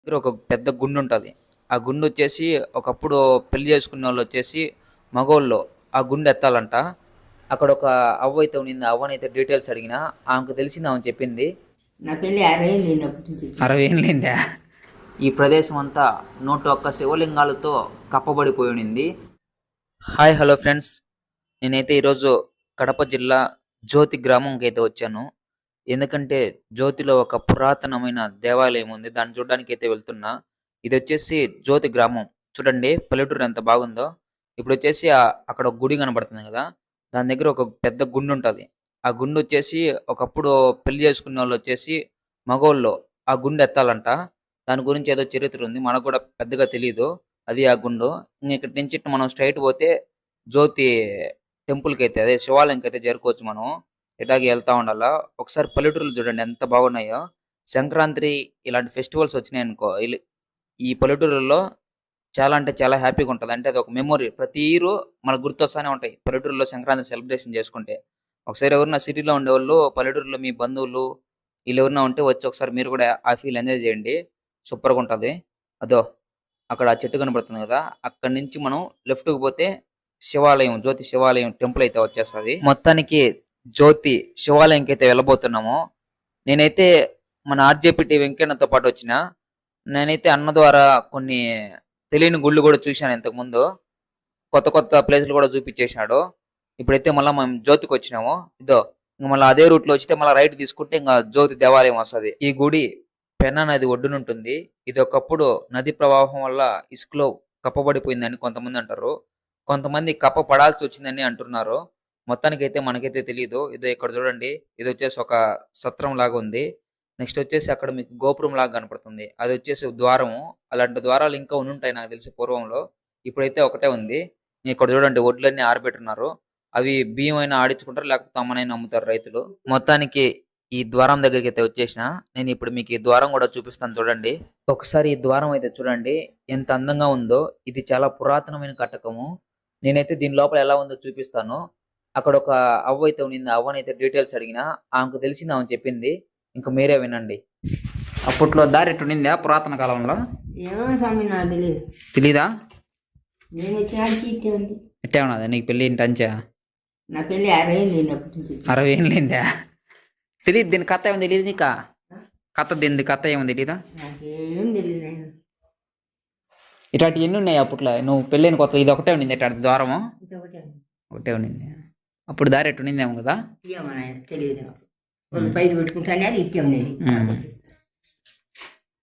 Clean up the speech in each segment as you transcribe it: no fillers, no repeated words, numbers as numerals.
దగ్గర ఒక పెద్ద గుండుంటది. ఆ గుండొచ్చేసి ఒకప్పుడు పెళ్లి చేసుకున్నోళ్ళొచ్చేసి మగోళ్ళు ఆ గుండెత్తాలంట. అక్కడొక అవ్వయితే ఉన్నింది. ఆ అవ్వనైతే డీటెయిల్స్ అడిగినా. ఆమెకు తెలిసింది ఆమె చెప్పింది. నా పెళ్ళి 60 ఏళ్ళు అప్పటి నుంచి. 60 ఏండ్లయిందా? ఈ ప్రదేశం అంతా 101 శివలింగాలతో కప్పబడిపోయి ఉండింది. హాయ్! Hello friends. నేనైతే ఈరోజు కడప జిల్లా జ్యోతి గ్రామంకైతే వచ్చాను. ఎందుకంటే జ్యోతిలో ఒక పురాతనమైన దేవాలయం ఉంది. దాన్ని చూడ్డానికైతే వెళ్తున్నా. ఇదొచ్చేసి జ్యోతి గ్రామం. చూడండి పల్లెటూరు ఎంత బాగుందో. ఇప్పుడొచ్చేసి అక్కడ ఒక గుడి కనపడుతుంది గదా! దాని దగ్గర ఒక పెద్ద గుండుంటది. ఆ గుండొచ్చేసి ఒకప్పుడు పెళ్లి చేసుకున్నోళ్ళొచ్చేసి మగోళ్ళు ఆ గుండెత్తాలంట. దాని గురించి ఏదో చరిత్ర ఉంది. మనకు గూడా పెద్దగా తెలీదు. అది ఆ గుండు. ఇంగ ఇక్కడి నుంచి ఇట్ట మనం స్ట్రెయిట్ పోతే జ్యోతి టెంపుల్‌కైతే అదే శివాలయంకైతే చేరుకోవచ్చు మనం. ఇట్లాగే ఎళ్తా ఉండాలా. ఒకసారి పల్లెటూర్లు చూడండి ఎంత బాగున్నాయో. సంక్రాంతి ఇలాంటి ఫెస్టివల్స్ వచ్చినాయనుకో ఈ పల్లెటూరుల్లో చాలా అంటే చాలా హ్యాపీగా ఉంటది. అంటే అదొక మెమోరీ. ప్రతి ఇయరు మనకు గుర్తొస్తానే ఉంటాయి. పల్లెటూరులో సంక్రాంతి సెలబ్రేషన్ చేసుకుంటే. ఒకసారి ఎవరైనా సిటీలో ఉండేవాళ్ళు పల్లెటూరులో మీ బంధువులు ఈళ్ళెవరైనా ఉంటే వచ్చి ఒకసారి మీరు కూడా ఆ ఫీల్ ఎంజాయ్ చేయండి. సూపర్‌గుంటది. అదో అక్కడ ఆ చెట్టు కనపడుతుంది గదా! అక్కడి నుంచి మనం లెఫ్ట్‌కి పోతే శివాలయం, జ్యోతి శివాలయం టెంపుల్ అయితే వచ్చేస్తది. మొత్తానికి జ్యోతి శివాలయంకైతే వెళ్ళబోతున్నాము. నేనైతే మన ఆర్‌జేపీ వెంకన్నతో పాటొచ్చిన. నేనైతే అన్న ద్వారా కొన్ని తెలియని గుళ్ళు గూడా చూశాను ఇంతకుముందు. కొత్త కొత్త ప్లేసులు గూడా చూపిచ్చేసినాడు. ఇప్పుడైతే మళ్ళా మనం జ్యోతికొచ్చినాము. ఇదో ఇంక మళ్ళా అదే రూట్‌లో వచ్చితే మళ్ళా రైట్ తీసుకుంటే ఇంగ జ్యోతి దేవాలయం వస్తది. ఈ గుడి పెన్నా నది ఒడ్డునుంటుంది. ఇది ఒకప్పుడు నది ప్రవాహం వల్ల ఇసుకలో కప్పబడిపోయిందని కొంతమంది అంటారు. కొంతమంది కప్ప పడాల్సొచ్చిందని అంటున్నారు. మొత్తానికైతే మనకైతే తెలీదు. ఇదో ఇక్కడ చూడండి. ఇదొచ్చేసి ఒక సత్రం లాగా ఉంది. నెక్స్ట్ వచ్చేసి అక్కడ మీకు గోపురం లాగా కనపడుతుంది. అదొచ్చేసి ద్వారము. అలాంటి ద్వారాలు ఇంకా ఉండుంటాయి నాకు తెలిసి పూర్వంలో. ఇప్పుడైతే ఒకటే ఉంది. ఇక్కడ చూడండి వడ్లన్నీ ఆరబెట్టున్నారు. అవి బియ్యం అయినా ఆడించుకుంటారు. లేకపోతే అమ్మనైనా అమ్ముతారు రైతులు. మొత్తానికి ఈ ద్వారం దగ్గరికైతే వచ్చేసిన. నేనిప్పుడు మీకు ఈ ద్వారం గూడా చూపిస్తాను చూడండి. ఒకసారి ఈ ద్వారం అయితే చూడండి. ఎంత అందంగా ఉందో. ఇది చాలా పురాతనమైన కట్టకము. నేనైతే దీని లోపల ఎలా ఉందో చూపిస్తాను. అక్కడొక అవ్వయితే ఉన్నింది. ఆ అవ్వనైతే డీటెయిల్స్ అడిగినా. ఆమెకు తెలిసింది ఆమె చెప్పింది. ఇంక మీరే వినండి. అప్పట్లో దారి ఎట్టున్నిందా పురాతన కాలంలో? ఏమో స్వామి నాకు తెలియదు. తెలీదా? నేను వచ్చినాక ఇట్టే ఉంది. ఎట్టే ఉన్నదా నీకు పెళ్లి ఇంటి అంచా? నా పెళ్ళి 60 ఏళ్ళు అప్పటి నుంచి. 60 ఏండ్లయిందా? తెలీదు దీని కథ ఏమో తెలీదు నీకా? కథ దీనిది కథ ఏమో తెలీదా? నాకేం తెలియదు నేను. ఇట్లాంటివి ఎన్ని ఉన్నాయి అప్పట్లో? నువ్వు పెళ్ళైన కొత్త ఇది ఒకటే ఉండింది ఇట్లాంటి ద్వారము? ఇదొకటే ఉంది. ఒకటే ఉండింది. అప్పుడు దారి ఎట్టు ఉండిందేమో కదా? ఏమో నాకు తెలియదు నాకు. వాళ్ళు పైన పెట్టుకుంటానే అది ఇట్టే ఉండేది.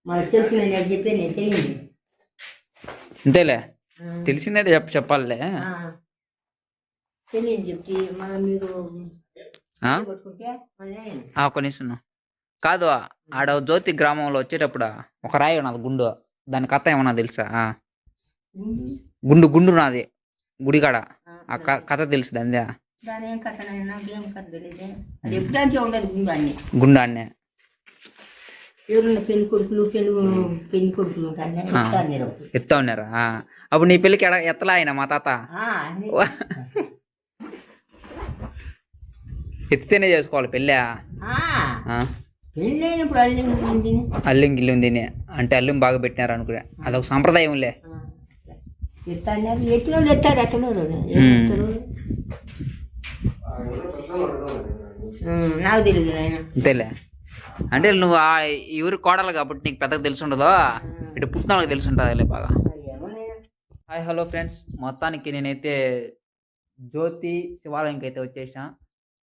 మాకు తెలిసిన నేను చెప్పే నేను తెలియదు. అంతేలే. తెలిసిందే చెప్పాలిలే. తెలియదు చెప్తే మళ్ళీ మీరు ఆ? కొట్టుకుంటే మళ్ళీ ఒక నిమిషం కాదు. ఆడ జ్యోతి గ్రామంలో వచ్చేటప్పుడు ఒక రాయి ఉన్నది గుండు. దాని కథ ఏమన్నా తెలుసా? గుండు గుండు నాది గుడికాడ. ఆ కథ తెలుసు దాని దాని ఏం కథ నాకేం కథ తెలియదు. అది ఎప్పుడంటే ఉండదు గుండాన్ని. గుండాన్నే ఎవరున్న పెళ్లి కొడుకులు పెళ్లి కొడుకులు ఎత్తా ఉన్నారా? అప్పుడు నీ పెళ్ళికి ఎత్తలా ఆయన మా తాత ఎత్తితేనే చేసుకోవాలి పెళ్ళా? పెళ్ళైనప్పుడు అల్లిం గిల్లిం తిని అంటే అల్లిం బాగా పెట్టినారు అనుకునే అదొక సంప్రదాయంలే. ఎత్తాడు ఎత్తులో ఎత్తాడు అతను నాకు తెలియదు ఆయన. అంతేలే. అంటే నువ్వు ఆ ఊరి కోడలు కాబట్టి నీకు పెద్దగా తెలిసి ఉండదు. ఇటు పుట్టిన వాళ్ళకి తెలిసి ఉంటుందిలే బాగా. Hi hello friends. మొత్తానికి నేనైతే జ్యోతి శివాలయంకి అయితే వచ్చేసా.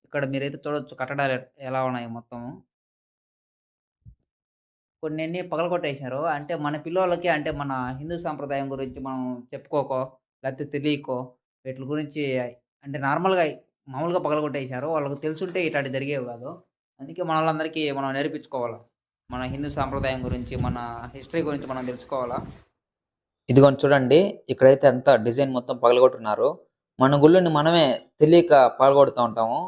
ఇక్కడ మీరైతే చూడవచ్చు కట్టడాలు ఎలా ఉన్నాయి మొత్తము. కొన్ని పగలగొట్టేసినారు. అంటే మన పిల్లలకి అంటే మన హిందూ సాంప్రదాయం గురించి మనం చెప్పుకోకో లేకపోతే తెలియకో వీటి గురించి అంటే మామూలుగా పగలగొట్టేసారు. వాళ్ళకి తెలుసుంటే ఇట్లాంటి జరిగేవి కాదు. అందుకే మన వాళ్ళందరికీ మనం నేర్పించుకోవాలా. మన హిందూ సాంప్రదాయం గురించి మన హిస్టరీ గురించి మనం తెలుసుకోవాలా. ఇదిగోండి చూడండి. ఇక్కడైతే అంతా డిజైన్ మొత్తం పగలగొట్టున్నారు. మన గుళ్ళని మనమే తెలియక పగలగొడుతూ ఉంటాము.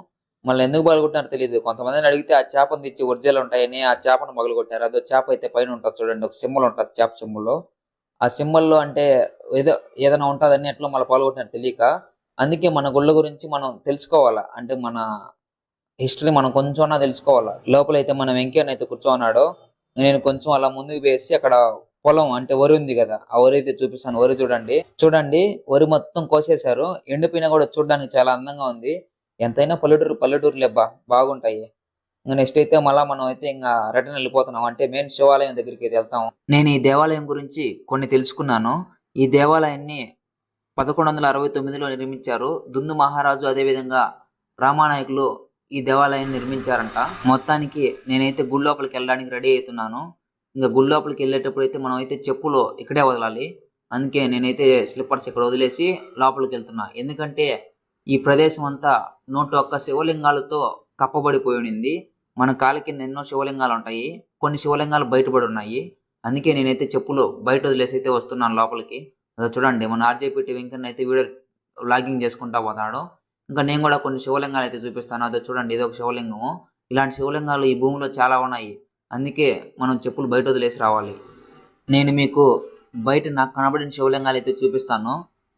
మళ్ళీ ఎందుకు పగలగొట్టినారో తెలియదు. కొంతమందిని అడిగితే ఆ చేపను తెచ్చి ఒరిజినల్ ఉంటాయని ఆ చేపను పగలగొట్టారు. అదో చేప అయితే పైన ఉంటుంది చూడండి. ఒక సింబల్ ఉంటుంది చేప సింబల్. ఆ సింబల్‌లో అంటే ఏదైనా ఉంటదని ఎట్లా మళ్ళీ పగలగొట్టినారో తెలియక. అందుకే మన గుళ్ళ గురించి మనం తెలుసుకోవాలా. అంటే మన హిస్టరీ మనం కొంచెమన్నా తెలుసుకోవాలా. లోపలైతే మన వెంకయ్య అయితే కూర్చోన్నాడు. నేను కొంచెం అలా ముందుకు వేసి అక్కడ పొలం అంటే వరి ఉంది కదా, ఆ వరి అయితే చూపిస్తాను. వరి చూడండి, చూడండి వరి మొత్తం కోసేశారు. ఎండిపోయినా కూడా చూడడానికి చాలా అందంగా ఉంది. ఎంతైనా పల్లెటూరు లేబ్బా, బాగుంటాయి. ఇంక నెక్స్ట్ అయితే మళ్ళా మనం అయితే ఇంకా రిటర్న్ వెళ్ళిపోతున్నాం. అంటే మెయిన్ శివాలయం దగ్గరికి అయితే వెళ్తాం. నేను ఈ దేవాలయం గురించి కొన్ని తెలుసుకున్నాను. ఈ దేవాలయాన్ని 1169లో నిర్మించారు. దుందు మహారాజు అదేవిధంగా రామానాయకులు ఈ దేవాలయాన్ని నిర్మించారంట. మొత్తానికి నేనైతే గుడి లోపలికి వెళ్ళడానికి రెడీ అవుతున్నాను. ఇంకా గుడి లోపలికి వెళ్ళేటప్పుడు అయితే మనం అయితే చెప్పులు ఇక్కడే వదలాలి. అందుకే నేనైతే స్లిప్పర్స్ ఇక్కడ వదిలేసి లోపలికి వెళ్తున్నా. ఎందుకంటే ఈ ప్రదేశం అంతా 101 శివలింగాలతో కప్పబడిపోయి ఉండింది. మన కాళ్ళ కింద ఎన్నో శివలింగాలు ఉంటాయి. కొన్ని శివలింగాలు బయటపడి ఉన్నాయి. అందుకే నేనైతే చెప్పులు బయట వదిలేసి అయితే వస్తున్నాను లోపలికి. అదో చూడండి, మన ఆర్జేపీటీ వెంకన్న అయితే వీడియో వ్లాగింగ్ చేసుకుంటా పోతాడు. ఇంకా నేను కూడా కొన్ని శివలింగాలు అయితే చూపిస్తాను. అదో చూడండి, ఇది ఒక శివలింగము. ఇలాంటి శివలింగాలు ఈ భూమిలో చాలా ఉన్నాయి. అందుకే మనం చెప్పులు బయట వదిలేసి రావాలి. నేను మీకు బయట నాకు కనబడిన శివలింగాలు అయితే చూపిస్తాను.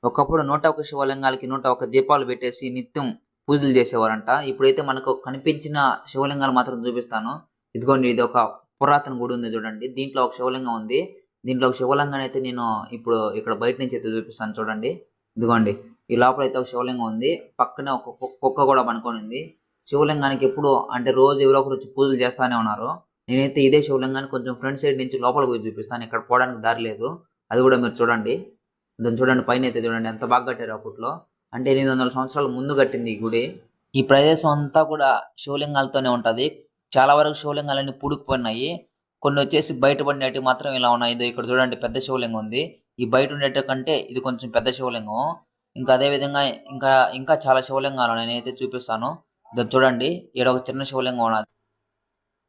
ఒకప్పుడు 101 శివలింగాలకి 101 దీపాలు పెట్టేసి నిత్యం పూజలు చేసేవారంట. ఇప్పుడైతే మనకు కనిపించిన శివలింగాలు మాత్రం చూపిస్తాను. ఇదిగోండి, ఇది ఒక పురాతన గుడి ఉంది చూడండి. దీంట్లో ఒక శివలింగం ఉంది. దీంట్లో ఒక శివలింగాన్ని అయితే నేను ఇప్పుడు ఇక్కడ బయట నుంచి అయితే చూపిస్తాను చూడండి. ఇదిగోండి, ఈ లోపల అయితే ఒక శివలింగం ఉంది. పక్కనే ఒక కుక్క కూడా పనుకొని ఉంది. శివలింగానికి ఎప్పుడు అంటే రోజు ఎవరో ఒకరు వచ్చి పూజలు చేస్తానే ఉన్నారు. నేనైతే ఇదే శివలింగాన్ని కొంచెం ఫ్రంట్ సైడ్ నుంచి లోపలికి పోయి చూపిస్తాను. ఇక్కడ పోవడానికి దారి లేదు, అది కూడా మీరు చూడండి. దాన్ని చూడండి, పైన అయితే చూడండి ఎంత బాగా కట్టారు అప్పట్లో. అంటే 800 సంవత్సరాల ముందు కట్టింది ఈ గుడి. ఈ ప్రదేశం అంతా కూడా శివలింగాలతోనే ఉంటది. చాలా వరకు శివలింగాలన్నీ పూడుకుపోయినాయి. కొన్ని వచ్చేసి బయటపడినట్టు మాత్రం ఇలా ఉన్నాయి. ఇదో ఇక్కడ చూడండి, పెద్ద శివలింగం ఉంది. ఈ బయట ఉండేట కంటే ఇది కొంచెం పెద్ద శివలింగం. ఇంకా అదే విధంగా ఇంకా ఇంకా చాలా శివలింగాలు నేనైతే చూపిస్తాను. దాన్ని చూడండి, ఈడ ఒక చిన్న శివలింగం ఉన్నది.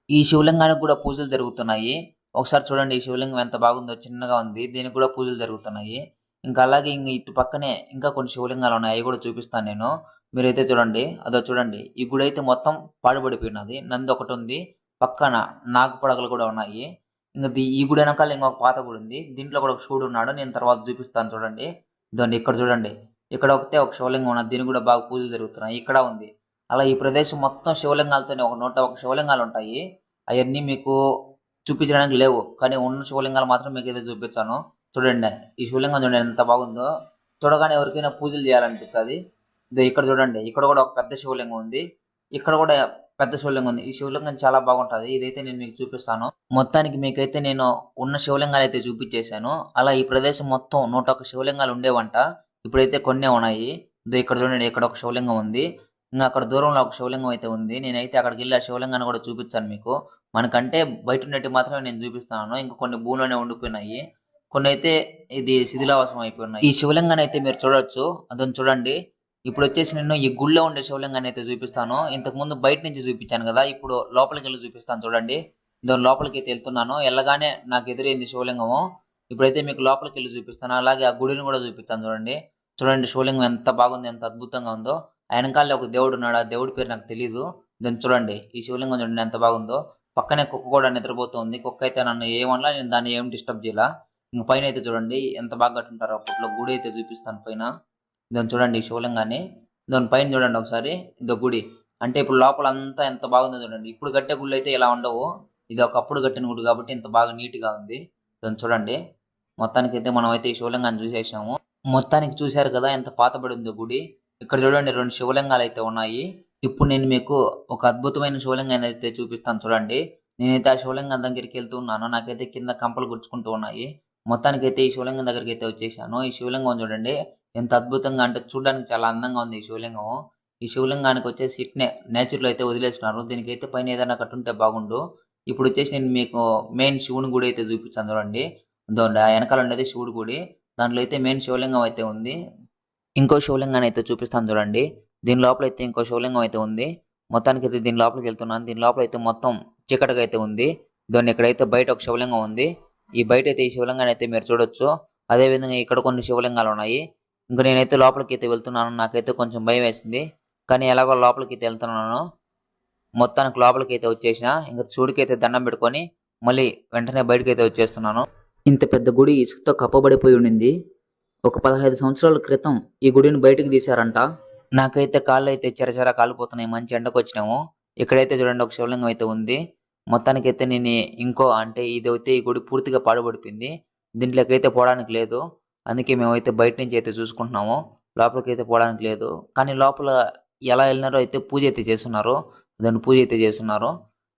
ఈ శివలింగానికి కూడా పూజలు జరుగుతున్నాయి. ఒకసారి చూడండి, ఈ శివలింగం ఎంత బాగుందో, చిన్నగా ఉంది. దీనికి కూడా పూజలు జరుగుతున్నాయి. ఇంకా అలాగే ఇంక ఇటు పక్కనే ఇంకా కొన్ని శివలింగాలు ఉన్నాయి, అవి కూడా చూపిస్తాను నేను. మీరైతే చూడండి, అదో చూడండి, ఈ గుడి అయితే మొత్తం పాడుపడిపోయినది. నంది ఒకటి ఉంది, పక్కన నాగపడగలు కూడా ఉన్నాయి. ఇంకా ఈ గుడి వెనకాల ఇంకొక పాత గుడి ఉంది. దీంట్లో కూడా ఒక శివుడు ఉన్నాడు, నేను తర్వాత చూపిస్తాను చూడండి. ఇదండి, ఇక్కడ చూడండి, ఇక్కడ ఒకతే ఒక శివలింగం ఉన్నది. దీనికి కూడా బాగా పూజలు జరుగుతున్నాయి. ఇక్కడ ఉంది. అలా ఈ ప్రదేశం మొత్తం శివలింగాలతోనే ఒక 101 శివలింగాలు ఉంటాయి. అవన్నీ మీకు చూపించడానికి లేవు, కానీ ఉన్న శివలింగాలు మాత్రం మీకు అయితే చూపించాను. చూడండి, ఈ శివలింగం చూడండి ఎంత బాగుందో. చూడగానే ఎవరికైనా పూజలు చేయాలనిపిస్తుంది. ఇక్కడ చూడండి, ఇక్కడ కూడా ఒక పెద్ద శివలింగం ఉంది. ఇక్కడ కూడా పెద్ద శివలింగం ఉంది. ఈ శివలింగం చాలా బాగుంటుంది. ఇదైతే నేను మీకు చూపిస్తాను. మొత్తానికి మీకైతే నేను ఉన్న శివలింగాలు అయితే చూపించేశాను. అలా ఈ ప్రదేశం మొత్తం 101 శివలింగాలు ఉండేవంట. ఇప్పుడైతే కొన్నే ఉన్నాయి. ఇక్కడ చూడండి, ఇక్కడ ఒక శివలింగం ఉంది. ఇంకా అక్కడ దూరంలో ఒక శివలింగం అయితే ఉంది. నేనైతే అక్కడికి వెళ్ళి ఆ శివలింగాన్ని కూడా చూపించాను మీకు. మనకంటే బయట ఉన్నట్టు మాత్రమే నేను చూపిస్తున్నాను. ఇంకా కొన్ని భూమిలోనే ఉండిపోయినాయి, కొన్ని అయితే ఇది శిథిలావాసం అయిపోయినాయి. ఈ శివలింగాన్ని అయితే మీరు చూడొచ్చు, అదని చూడండి. ఇప్పుడు వచ్చేసి నేను ఈ గుళ్ళో ఉండే శివలింగాన్ని అయితే చూపిస్తాను. ఇంతకు ముందు బయట నుంచి చూపించాను కదా, ఇప్పుడు లోపలికి వెళ్ళి చూపిస్తాను చూడండి. దాని లోపలికి అయితే వెళ్తున్నాను. వెళ్ళగానే నాకు ఎదురైంది శివలింగము. ఇప్పుడైతే మీకు లోపలికి వెళ్ళి చూపిస్తాను. అలాగే ఆ గుడిని కూడా చూపిస్తాను చూడండి. చూడండి శివలింగం ఎంత బాగుంది, ఎంత అద్భుతంగా ఉందో. వెనకాల ఒక దేవుడు ఉన్నాడు, ఆ దేవుడి పేరు నాకు తెలియదు. దాన్ని చూడండి, ఈ శివలింగం చూడండి ఎంత బాగుందో. పక్కనే కుక్క కూడా నిద్రపోతుంది. కుక్క అయితే నన్ను ఏమన్నా, నేను దాన్ని ఏం డిస్టర్బ్ చేయాల. ఇంక పైన అయితే చూడండి ఎంత బాగా కట్టుంటారు అప్పట్లో. గుడి అయితే చూపిస్తాను పైన. దాన్ని చూడండి, ఈ శివలింగాన్ని. దాని పైన చూడండి ఒకసారి, ఇదో గుడి. అంటే ఇప్పుడు లోపల అంతా ఎంత బాగుందో చూడండి. ఇప్పుడు కట్టే గుళ్ళు అయితే ఇలా ఉండవు. ఇది ఒకప్పుడు కట్టిన గుడి కాబట్టి ఇంత బాగా నీట్గా ఉంది. దాన్ని చూడండి. మొత్తానికి అయితే మనం అయితే ఈ శివలింగాన్ని చూసేసాము. మొత్తానికి చూశారు కదా ఎంత పాతబడి ఉందో గుడి. ఇక్కడ చూడండి 2 శివలింగాలు అయితే ఉన్నాయి. ఇప్పుడు నేను మీకు ఒక అద్భుతమైన శివలింగాన్ని అయితే చూపిస్తాను చూడండి. నేనైతే ఆ శివలింగం దగ్గరికి వెళ్తున్నాను. నాకైతే కింద కంపలు గుర్చుకుంటూ ఉన్నాయి. మొత్తానికి అయితే ఈ శివలింగం దగ్గరికి అయితే వచ్చేసాను. ఈ శివలింగం చూడండి ఎంత అద్భుతంగా, అంటే చూడడానికి చాలా అందంగా ఉంది ఈ శివలింగం. ఈ శివలింగానికి వచ్చేసి ఇట్నే నేచురల్ అయితే వదిలేస్తున్నారు. దీనికైతే పైన ఏదైనా కట్టుంటే బాగుండు. ఇప్పుడు వచ్చేసి నేను మీకు మెయిన్ శివుని గుడి అయితే చూపించాను చూడండి. ఆ వెనకాల ఉండేది శివుడి గుడి. దాంట్లో అయితే మెయిన్ శివలింగం అయితే ఉంది. ఇంకో శివలింగాన్ని అయితే చూపిస్తాను చూడండి. దీని లోపల అయితే ఇంకో శివలింగం అయితే ఉంది. మొత్తానికి అయితే దీని లోపలికి వెళ్తున్నాను. దీని లోపల అయితే మొత్తం చీకటిగా అయితే ఉంది. దాన్ని ఇక్కడైతే బయట ఒక శివలింగం ఉంది. ఈ బయట అయితే ఈ శివలింగాన్ని అయితే మీరు చూడొచ్చు. అదేవిధంగా ఇక్కడ కొన్ని శివలింగాలు ఉన్నాయి. ఇంకా నేనైతే లోపలికి అయితే వెళ్తున్నాను. నాకైతే కొంచెం భయం వేసింది, కానీ ఎలాగో లోపలికి అయితే వెళ్తున్నాను. మొత్తానికి లోపలికి అయితే వచ్చేసిన. ఇంకా శివుడికి అయితే దండం పెట్టుకొని మళ్ళీ వెంటనే బయటకు అయితే వచ్చేస్తున్నాను. ఇంత పెద్ద గుడి ఇసుకతో కప్పబడిపోయి ఉండింది. ఒక 15 సంవత్సరాల క్రితం ఈ గుడిని బయటకు తీశారంట. నాకైతే కాళ్ళు అయితే చెరచెర కాలిపోతున్నాయి, మంచి ఎండకు వచ్చినాము. ఇక్కడైతే చూడండి ఒక శివలింగం అయితే ఉంది. మొత్తానికైతే నేను ఇంకో అంటే ఇదైతే ఈ గుడి పూర్తిగా పాడుపడిపోయింది. దీంట్లోకైతే పోవడానికి లేదు. అందుకే మేమైతే బయట నుంచి అయితే చూసుకుంటున్నాము. లోపలికైతే పోవడానికి లేదు. కానీ లోపల ఎలా వెళ్ళినారో అయితే పూజ అయితే చేస్తున్నారు. దాన్ని పూజ అయితే చేస్తున్నారు.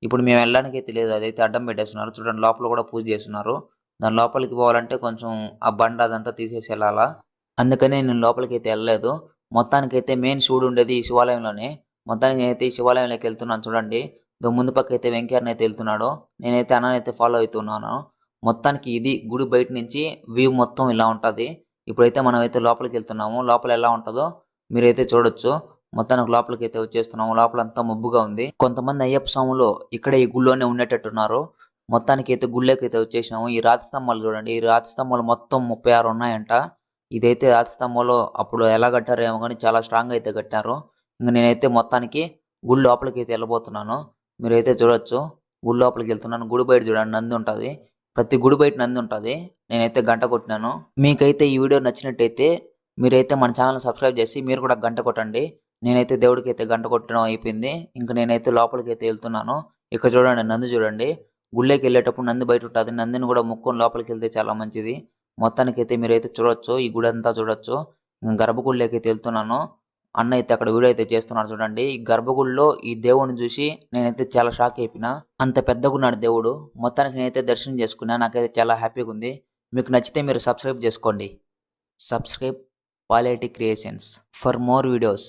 ఇప్పుడు మేము వెళ్ళడానికి అయితే లేదు. అదైతే అడ్డం పెట్టేస్తున్నారు. చూడండి లోపల కూడా పూజ చేస్తున్నారు. దాని లోపలికి పోవాలంటే కొంచెం ఆ బండ అదంతా తీసేసి వెళ్ళాలా. అందుకనే నేను లోపలికైతే వెళ్ళలేదు. మొత్తానికైతే మెయిన్ శివుడు ఉండేది ఈ శివాలయంలోనే. మొత్తానికి నేనైతే ఈ శివాలయంలోకి వెళ్తున్నాను చూడండి. ముందు పక్క అయితే వెంకయ్యని అయితే వెళ్తున్నాడు. నేనైతే అన్ననైతే ఫాలో అవుతున్నాను. మొత్తానికి ఇది గుడి బయట నుంచి వ్యూ మొత్తం ఇలా ఉంటుంది. ఇప్పుడైతే మనం అయితే లోపలికి వెళ్తున్నాము. లోపల ఎలా ఉంటుందో మీరైతే చూడొచ్చు. మొత్తానికి లోపలికి అయితే వచ్చేస్తున్నాము. లోపలంతా మబ్బుగా ఉంది. కొంతమంది అయ్యప్ప స్వాములు ఇక్కడే ఈ గుళ్ళోనే ఉండేటట్టున్నారు. మొత్తానికి అయితే గుళ్ళకి అయితే వచ్చేసినాము. ఈ రాతి స్తంభాలు చూడండి. ఈ రాతి స్తంభాలు మొత్తం 36 ఉన్నాయంట. ఇదైతే రాతి స్తంభంలో అప్పుడు ఎలా కట్టారో ఏమో కానీ చాలా స్ట్రాంగ్ అయితే కట్టారు. ఇంక నేనైతే మొత్తానికి గుడి లోపలికి అయితే వెళ్ళబోతున్నాను. మీరైతే చూడొచ్చు. గుడి లోపలికి వెళ్తున్నాను. గుడి బయట చూడండి నంది ఉంటుంది. ప్రతి గుడి బయట నంది ఉంటుంది. నేనైతే గంట కొట్టినాను. మీకైతే ఈ వీడియో నచ్చినట్టయితే మీరైతే మన ఛానల్ సబ్స్క్రైబ్ చేసి మీరు కూడా గంట కొట్టండి. నేనైతే దేవుడికి అయితే గంట కొట్టడం అయిపోయింది. ఇంక నేనైతే లోపలికి అయితే వెళ్తున్నాను. ఇక్కడ చూడండి నంది చూడండి. గుళ్ళకి వెళ్ళేటప్పుడు నంది బయట ఉంటుంది. నందిని కూడా ముక్కొని లోపలికి వెళ్తే చాలా మంచిది. మొత్తానికైతే మీరైతే చూడొచ్చు. ఈ గుడి అంతా చూడొచ్చు. గర్భగుడిలోకి అయితే వెళ్తున్నాను. అన్న అయితే అక్కడ వీడియో అయితే చేస్తున్నాడు చూడండి. ఈ గర్భగుడిలో ఈ దేవుడిని చూసి నేనైతే చాలా షాక్ అయిపోయినా. అంత పెద్దగా ఉన్నాడు దేవుడు. మొత్తానికి నేనైతే దర్శనం చేసుకున్నా. నాకైతే చాలా హ్యాపీగా ఉంది. మీకు నచ్చితే మీరు సబ్స్క్రైబ్ చేసుకోండి. Subscribe Paleti creations for more videos.